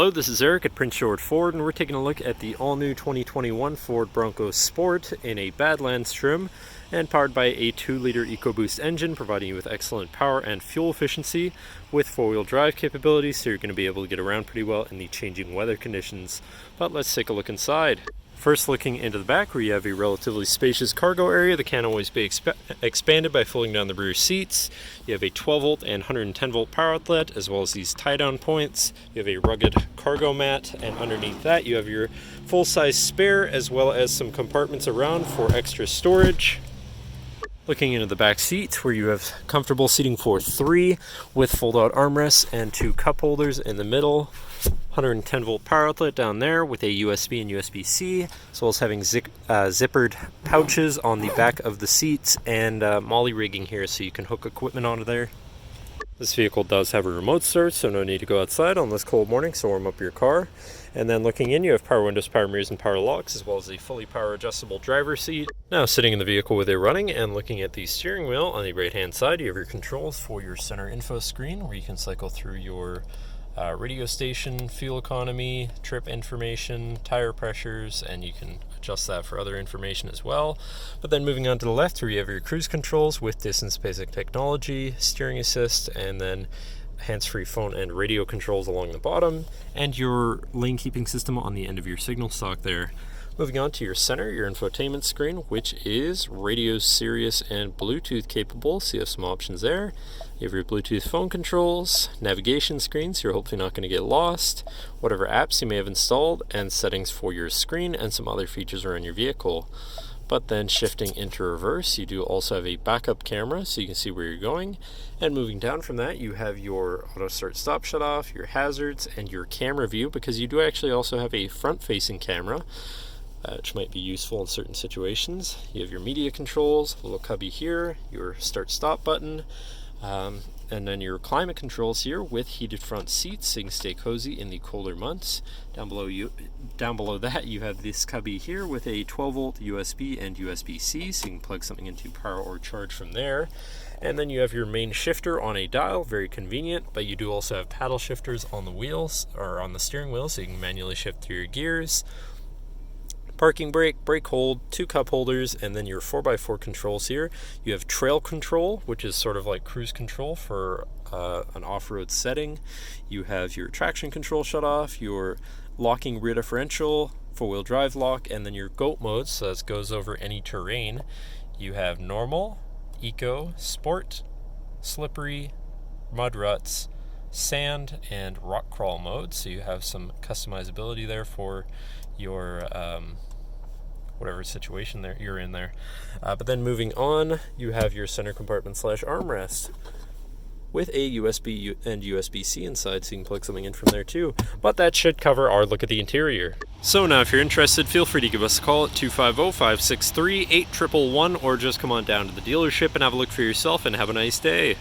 Hello, this is Eric at Prince George Ford, and we're taking a look at the all-new 2021 Ford Bronco Sport in a Badlands trim and powered by a 2-liter EcoBoost engine, providing you with excellent power and fuel efficiency with 4-wheel drive capabilities, so you're going to be able to get around pretty well in the changing weather conditions. But let's take a look inside. First, looking into the back, where you have a relatively spacious cargo area that can always be expanded by folding down the rear seats. You have a 12-volt and 110-volt power outlet, as well as these tie-down points. You have a rugged cargo mat, and underneath that you have your full-size spare, as well as some compartments around for extra storage. Looking into the back seat, where you have comfortable seating for 3 with fold-out armrests and 2 cup holders in the middle. 110-volt power outlet down there with a USB and USB-C, as well as having zippered pouches on the back of the seats and molly rigging here so you can hook equipment onto there. This vehicle does have a remote start, so no need to go outside on this cold morning to warm up your car. And then looking in, you have power windows, power mirrors, and power locks, as well as a fully power adjustable driver's seat. Now sitting in the vehicle with it running and looking at the steering wheel, on the right hand side you have your controls for your center info screen, where you can cycle through your radio station, fuel economy, trip information, tire pressures, and you can adjust that for other information as well. But then moving on to the left, where you have your cruise controls with distance basic technology, steering assist, and then hands-free phone and radio controls along the bottom, and your lane keeping system on the end of your signal stock there. Moving on to your center, your infotainment screen, which is radio, Sirius, and Bluetooth capable, so you have some options there. You have your Bluetooth phone controls, navigation screen, so you're hopefully not going to get lost, whatever apps you may have installed, and settings for your screen, and some other features around your vehicle. But then shifting into reverse, you do also have a backup camera, so you can see where you're going. And moving down from that, you have your auto start stop shut off, your hazards, and your camera view, because you do actually also have a front-facing camera, which might be useful in certain situations. You have your media controls, a little cubby here, your start stop button, and then your climate controls here with heated front seats, so you can stay cozy in the colder months. Down below that you have this cubby here with a 12-volt USB and USB-C, so you can plug something into power or charge from there. And then you have your main shifter on a dial, very convenient, but you do also have paddle shifters on the wheels, or on the steering wheel, so you can manually shift through your gears. Parking brake, brake hold, 2 cup holders, and then your 4x4 controls here. You have trail control, which is sort of like cruise control for an off-road setting. You have your traction control shut off, your locking rear differential, 4-wheel drive lock, and then your GOAT mode, so that goes over any terrain. You have normal, eco, sport, slippery, mud ruts, sand, and rock crawl mode, so you have some customizability there for your whatever situation you're in there. But then moving on, you have your center compartment / armrest with a USB and USB-C inside, so you can plug something in from there too. But that should cover our look at the interior. So now if you're interested, feel free to give us a call at 250-563-8111, or just come on down to the dealership and have a look for yourself, and have a nice day.